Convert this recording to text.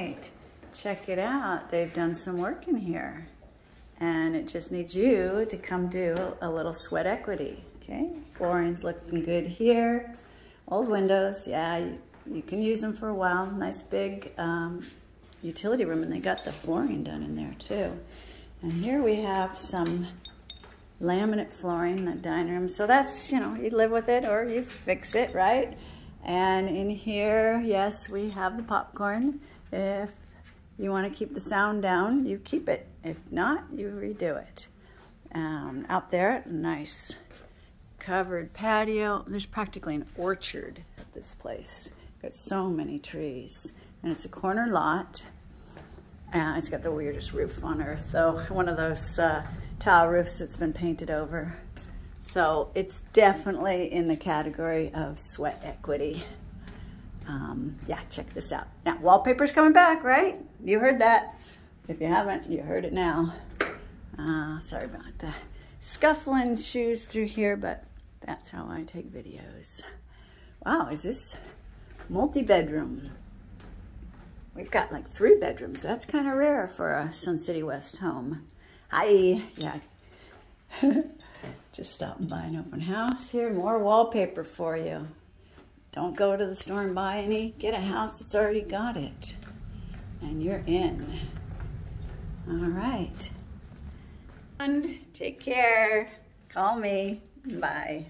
right, check it out. They've done some work in here. And it just needs you to come do a little sweat equity, okay? Flooring's looking good here. Old windows, yeah, you can use them for a while. Nice big utility room, and they got the flooring done in there too. And here we have some laminate flooring in the dining room. So that's, you know, you live with it or you fix it, right? And in here, yes, we have the popcorn. If you want to keep the sound down, you keep it. If not, you redo it. Out there, nice covered patio. There's practically an orchard at this place. Got so many trees. And it's a corner lot. It's got the weirdest roof on earth, though. One of those tile roofs that's been painted over. So it's definitely in the category of sweat equity. Yeah, check this out. Now, wallpaper's coming back, right? You heard that. If you haven't, you heard it now. Sorry about the scuffling shoes through here, but that's how I take videos. Wow, is this multi-bedroom? We've got like 3 bedrooms. That's kind of rare for a Sun City West home. Hi, yeah. Just stopping by an open house here. More wallpaper for you. Don't go to the store and buy any. Get a house that's already got it. And you're in. All right. And take care. Call me. Bye.